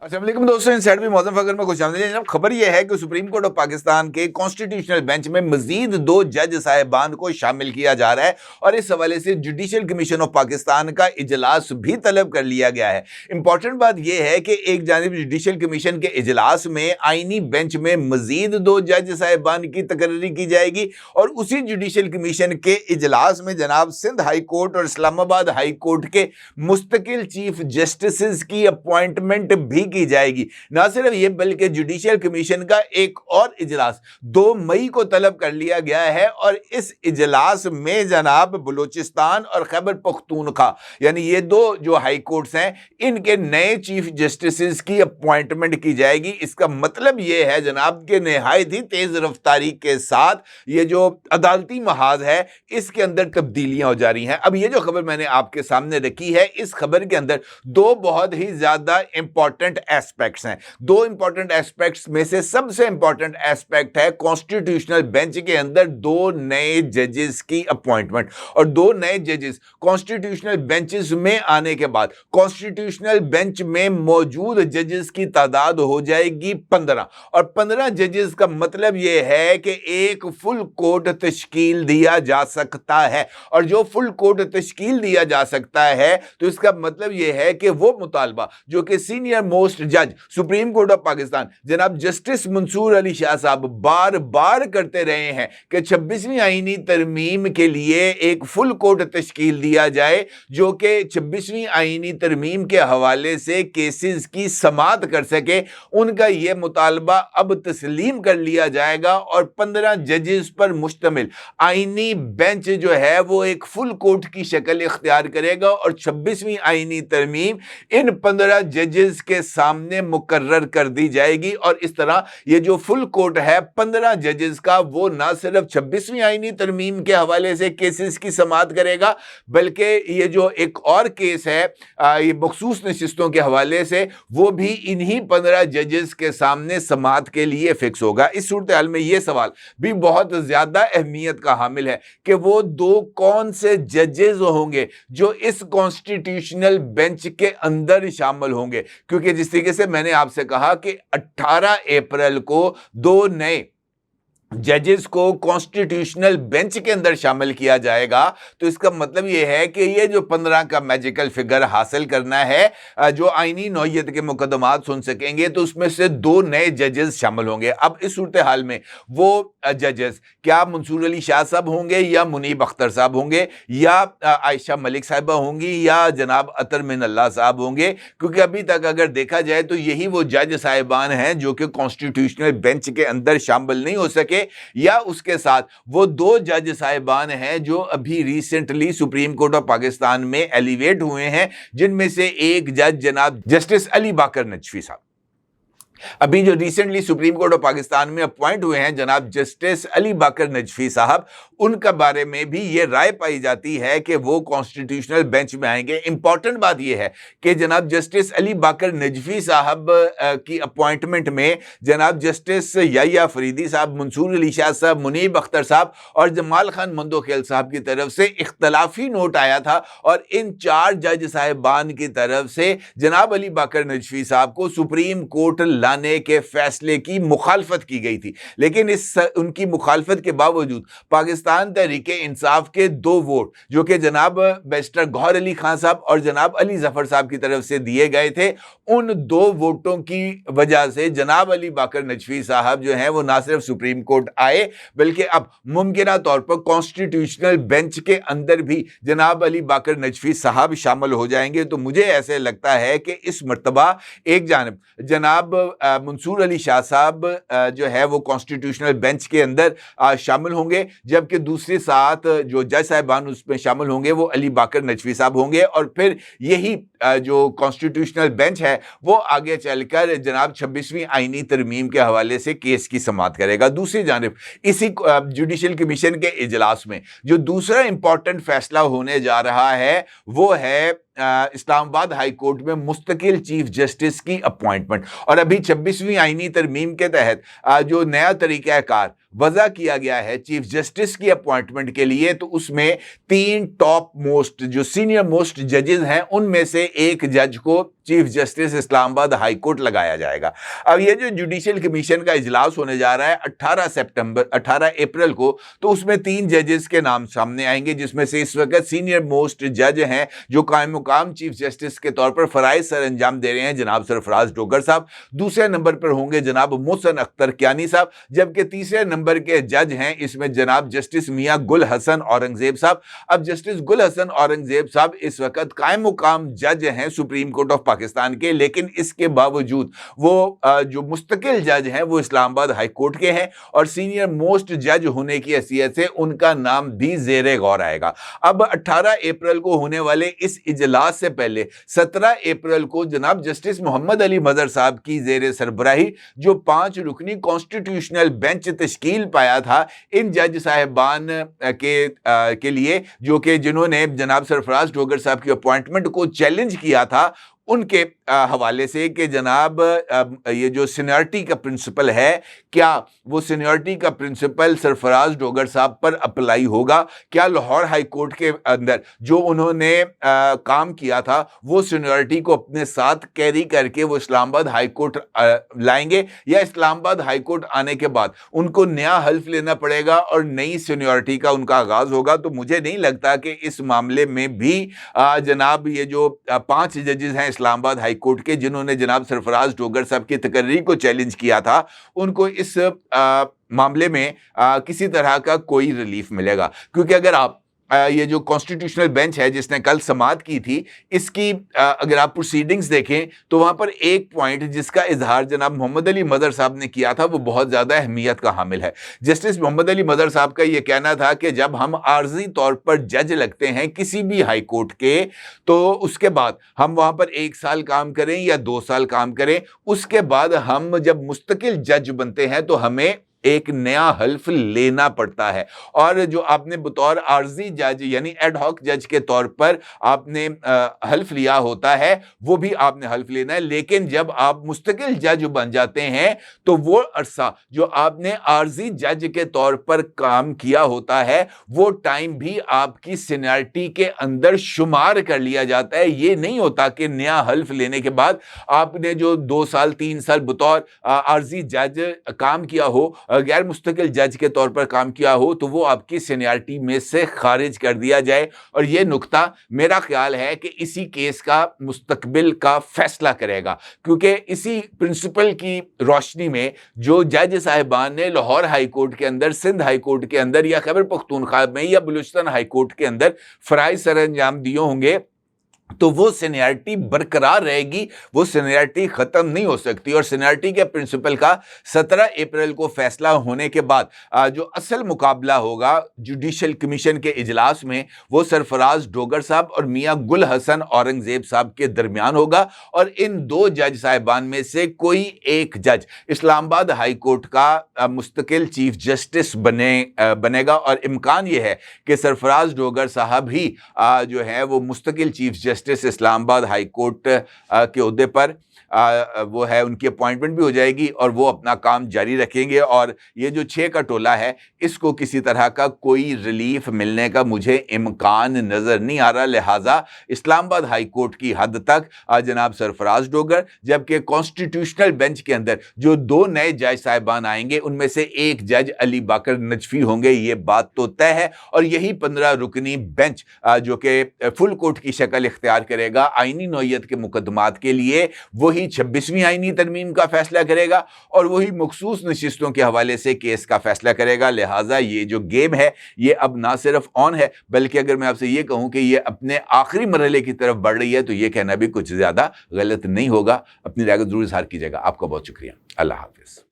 अस्सलाम वालेकुम दोस्तों, इनसाइड भी मौजूद फकर में खुश आमदीद। जनाब, खबर यह है कि सुप्रीम कोर्ट ऑफ पाकिस्तान के कॉन्स्टिट्यूशनल बेंच में मजीद 2 जज साहिबान को शामिल किया जा रहा है और इस हवाले से जुडिशल कमीशन ऑफ पाकिस्तान का इजलास भी तलब कर लिया गया है। इंपॉर्टेंट बात यह है कि एक जानिब जुडिशल कमीशन के इजलास में आईनी बेंच में मजीद 2 जज साहिबान की तकर्री की जाएगी और उसी जुडिशल कमीशन के इजलास में जनाब सिंध हाई कोर्ट और इस्लामाबाद हाई कोर्ट के मुस्तकिल चीफ जस्टिस की अपॉइंटमेंट भी की जाएगी। ना सिर्फ ये बल्कि जुडिशियल कमीशन का एक और इजलास 2 मई को तलब कर लिया गया है और इस इजलास में जनाब बलूचिस्तान और खैबर पख्तूनख्वा यानी ये 2 जो हाई कोर्ट्स हैं इनके नए चीफ जस्टिस की अपॉइंटमेंट की जाएगी। इसका मतलब ये है जनाब के निहायत ही तेज रफ्तारी के साथ ये जो अदालती महाज है इसके अंदर तब्दीलियां हो जा रही हैं। अब ये जो खबर मैंने आपके सामने रखी है, इस खबर के अंदर 2 बहुत ही ज्यादा इंपॉर्टेंट एस्पेक्ट्स हैं। 2 इंपॉर्टेंट एस्पेक्ट्स में से सबसे इंपॉर्टेंट एस्पेक्ट है कॉन्स्टिट्यूशनल बेंच के अंदर 2 नए जजेस की अपॉइंटमेंट। और 2 नए जजेस कॉन्स्टिट्यूशनल बेंचेस में आने के बाद कॉन्स्टिट्यूशनल बेंच में मौजूद जजेस की तादाद हो जाएगी 15 और 15 जजेस का मतलब यह है कि एक फुल कोर्ट तश्कील दिया जा सकता है। और जो फुल कोर्ट तश्कील दिया जा सकता है तो इसका मतलब यह है कि वो मुतालबा जो कि सीनियर मोस्ट जज सुप्रीम कोर्ट ऑफ पाकिस्तान जनाब जस्टिस मंसूर अली शाह साहब बार बार करते रहे हैं कि 26वीं आईनी तरमीम के लिए एक फुल कोर्ट तश्कील दिया जाए जो कि 26वीं आईनी तरमीम के हवाले से केसेस की समाअत कर सके। उनका यह मुतालबा अब तस्लीम कर लिया जाएगा और 15 जजेस पर मुश्तमिल आईनी बेंच जो है वो एक फुल कोर्ट की शक्ल इख्तियार करेगा और 26वीं आईनी तरमीम इन 15 जजेस के सामने मुकर्रर कर दी जाएगी। और इस तरह ये जो फुल कोर्ट है 15 जजेस का वो ना सिर्फ 26वीं आईनी तरमीम के हवाले से केसेस की समाअत करेगा बल्कि ये जो एक और केस है ये बखसूस नशिस्तों के हवाले से वो भी इन्हीं 15 जजेस के सामने समाअत के लिए फिक्स होगा। इस सूरत हाल में ये सवाल भी बहुत ज्यादा अहमियत का हामिल है कि वो 2 कौन से जजेस होंगे जो इस कॉन्स्टिट्यूशनल बेंच के अंदर शामिल होंगे, क्योंकि जिस तरीके से मैंने आपसे कहा कि 18 अप्रैल को 2 नए जजेस को कॉन्स्टिट्यूशनल बेंच के अंदर शामिल किया जाएगा। तो इसका मतलब यह है कि ये जो 15 का मैजिकल फिगर हासिल करना है जो आईनी नौयत के मुकदमात सुन सकेंगे तो उसमें से 2 नए जजेस शामिल होंगे। अब इस सूरत हाल में वो जजेस क्या मंसूर अली शाह साहब होंगे या मुनीब अख्तर साहब होंगे या आयशा मलिक साहिबा होंगी या जनाब अतर मिन अल्लाह साहब होंगे, क्योंकि अभी तक अगर देखा जाए तो यही वो जज साहिबान हैं जो कि कॉन्स्टिट्यूशनल बेंच के अंदर शामिल नहीं हो सके या उसके साथ वो 2 जज साहिबान हैं जो अभी recently supreme court of Pakistan में एलिवेट हुए हैं, जिनमें से एक जज जनाब जस्टिस अली बाकर नजफी साहब अभी जो recently supreme court of Pakistan में अपॉइंट हुए हैं जनाब जस्टिस अली बाकर नजफी साहब, उनका बारे में भी ये राय पाई जाती है कि वो कॉन्स्टिट्यूशनल बेंच में आएंगे। इंपॉर्टेंट बात यह है कि जनाब जस्टिस अली बाकर नजफी साहब की अपॉइंटमेंट में जनाब जस्टिस याया फरीदी साहब, मंसूर अली शाह साहब, मुनीब अख्तर साहब और जमाल खान मंदोखेल साहब की तरफ से इख्तलाफी नोट आया था और इन 4 जज साहिबान की तरफ से जनाब अली बाकर नजफी साहब को सुप्रीम कोर्ट लाने के फैसले की मुखालफत की गई थी। लेकिन उनकी मुखालफत के बावजूद पाकिस्तान तहरीक इंसाफ के 2 वोट जो कि जनाब बैरिस्टर गौहर अली खान साहब और जनाब अली जफर साहब की तरफ से दिए गए थे, उन 2 वोटों की वजह से जनाब अली बाकर नजफी साहब जो हैं वो ना सिर्फ सुप्रीम कोर्ट आए बल्कि अब मुमकिना तौर पर कॉन्स्टिट्यूशनल बेंच के अंदर भी जनाब अली बाकर नजफी साहब शामिल हो जाएंगे। तो मुझे ऐसे लगता है कि इस मर्तबा एक जानिब जनाब मंसूर अली शाह साहब जो है वो कॉन्स्टिट्यूशनल बेंच के अंदर शामिल होंगे, जबकि दूसरे साथ जो जज साहिबान उसमें शामिल होंगे वो अली बाकर नजफी साहब होंगे और फिर यही जो कॉन्स्टिट्यूशनल बेंच है वो आगे चलकर जनाब 26वीं आईनी तरमीम के हवाले से केस की समाअत करेगा। दूसरी जानिब इसी जुडिशल कमीशन के इजलास में जो दूसरा इंपॉर्टेंट फैसला होने जा रहा है वो है इस्लामाबाद हाई कोर्ट में मुस्तकिल चीफ जस्टिस की अपॉइंटमेंट। और अभी 26वीं आईनी तरमीम के तहत जो नया तरीक़ाकार वजह किया गया है चीफ जस्टिस की अपॉइंटमेंट के लिए, तो उसमें 3 टॉप मोस्ट जो सीनियर मोस्ट जजेस हैं उनमें से एक जज को chief justice Islamabad high court लगाया जाएगा। अब ये जो जुडिशियल कमीशन का इजलास होने जा रहा है 18 अप्रैल को, तो उसमें 3 जजेस के नाम सामने आएंगे, जिसमें से इस वक्त सीनियर मोस्ट जज हैं जो कायम मुकाम चीफ जस्टिस के तौर पर फराइज सर अंजाम दे रहे हैं, जनाब सरफराज डोगर साहब। दूसरे नंबर पर होंगे जनाब मोहसिन अख्तर कियानी साहब, जबकि तीसरे नंबर के जज हैं इसमें जनाब जस्टिस मियां गुल हसन औरंगजेब साहब। अब जस्टिस गुल हसन औरंगजेब साहब इस वक्त कायम मुकाम जज हैं सुप्रीम कोर्ट ऑफ पाकिस्तान के, लेकिन इसके बावजूद वो जो मुस्तकिल जज हैं वो इस्लामाबाद हाई कोर्ट के हैं और सीनियर मोस्ट जज होने की हैसियत से उनका नाम भी ज़ेरे गौर आएगा। अब 18 अप्रैल को होने वाले इस इजलास से पहले 17 अप्रैल को जनाब जस्टिस मोहम्मद अली मजहर साहब की ज़ेरे सरबराही जो 5 रुकनी कॉन्स्टिट्यूशनल बेंच तश्कील पाया था इन जज साहिबान के लिए, जो कि जिन्होंने जनाब सरफराज डोगर साहब की अपॉइंटमेंट को चैलेंज किया था, उनके हवाले से कि जनाब ये जो सीनियरिटी का प्रिंसिपल है, क्या वो सीनियरिटी का प्रिंसिपल सरफराज डोगर साहब पर अप्लाई होगा? क्या लाहौर हाई कोर्ट के अंदर जो उन्होंने काम किया था वो सीनियरिटी को अपने साथ कैरी करके वो इस्लामाबाद हाई कोर्ट लाएंगे, या इस्लामाबाद हाई कोर्ट आने के बाद उनको नया हल्फ लेना पड़ेगा और नई सीनियरिटी का उनका आगाज होगा? तो मुझे नहीं लगता कि इस मामले में भी जनाब ये जो 5 जजेस हैं इस्लामाबाद हाई कोर्ट के जिन्होंने जनाब सरफराज डोगर साहब की तकर्री को चैलेंज किया था, उनको इस मामले में किसी तरह का कोई रिलीफ मिलेगा। क्योंकि अगर आप ये जो कॉन्स्टिट्यूशनल बेंच है जिसने कल समाअत की थी, इसकी अगर आप प्रोसीडिंग्स देखें तो वहां पर एक पॉइंट जिसका इजहार जनाब मोहम्मद अली मजहर साहब ने किया था वो बहुत ज़्यादा अहमियत का हामिल है। जस्टिस मोहम्मद अली मजहर साहब का ये कहना था कि जब हम आर्जी तौर पर जज लगते हैं किसी भी हाई कोर्ट के, तो उसके बाद हम वहां पर 1 साल काम करें या 2 साल काम करें, उसके बाद हम जब मुस्तकिल जज बनते हैं तो हमें एक नया हल्फ लेना पड़ता है। और जो आपने बतौर आर्जी जज यानी एडहॉक जज के तौर पर आपने हल्फ लिया होता है वो भी आपने हल्फ लेना है, लेकिन जब आप मुस्तकिल जज बन जाते हैं तो वो अरसा जो आपने आर्जी जज के तौर पर काम किया होता है वो टाइम भी आपकी सीनियरिटी के अंदर शुमार कर लिया जाता है। ये नहीं होता कि नया हल्फ लेने के बाद आपने जो 2 साल 3 साल बतौर आर्जी जज काम किया हो, गैर मुस्तकिल जज के तौर पर काम किया हो, तो वो आपकी सीनियरिटी में से खारिज कर दिया जाए। और ये नुक्ता मेरा ख्याल है कि इसी केस का मुस्तकबिल का फैसला करेगा, क्योंकि इसी प्रिंसिपल की रोशनी में जो जज साहिबान ने लाहौर हाई कोर्ट के अंदर, सिंध हाई कोर्ट के अंदर या खैबर पख्तूनख्वा में या बलूचिस्तान हाई कोर्ट के अंदर फराइज सर अंजाम दिए होंगे, तो वो सीनियरिटी बरकरार रहेगी, वो सीनियरिटी ख़त्म नहीं हो सकती। और सीनियरिटी के प्रिंसिपल का 17 अप्रैल को फैसला होने के बाद जो असल मुकाबला होगा जुडिशल कमीशन के इजलास में वो सरफराज डोगर साहब और मियां गुल हसन औरंगजेब साहब के दरमियान होगा। और इन 2 जज साहिबान में से कोई एक जज इस्लामाबाद हाई कोर्ट का मुस्तकिल चीफ जस्टिस बनेगा। और इम्कान ये है कि सरफराज डोगर साहब ही जो है वो मुस्तकिल chief justice Islamabad high court के ओहदे पर वो है, उनकी अपॉइंटमेंट भी हो जाएगी और वो अपना काम जारी रखेंगे। और ये जो 6 का टोला है इसको किसी तरह का कोई रिलीफ मिलने का मुझे इम्कान नज़र नहीं आ रहा। लिहाजा इस्लामाबाद हाई कोर्ट की हद तक जनाब सरफराज डोगर, जबकि कॉन्स्टिट्यूशनल बेंच के अंदर जो 2 नए जज साहिबान आएंगे उनमें से एक जज अली बाकर नजफी होंगे, ये बात तो तय है। और यही 15 रुकनी बेंच जो कि फुल कोर्ट की शक्ल इख्तियार करेगा आईनी नौयत के मुकदमात के लिए, वही 26वीं आईनी तरमीम का फैसला करेगा और वही मखसूस नशिस्तों के हवाले से केस का फैसला करेगा। लिहाजा ये जो गेम है ये अब ना सिर्फ ऑन है, बल्कि अगर मैं आपसे ये कहूं कि ये अपने आखिरी मरहले की तरफ बढ़ रही है तो ये कहना भी कुछ ज़्यादा गलत नहीं होगा। अपनी राय को जरूर इज़हार कीजिएगा। आपका बहुत शुक्रिया। अल्लाह हाफिज़।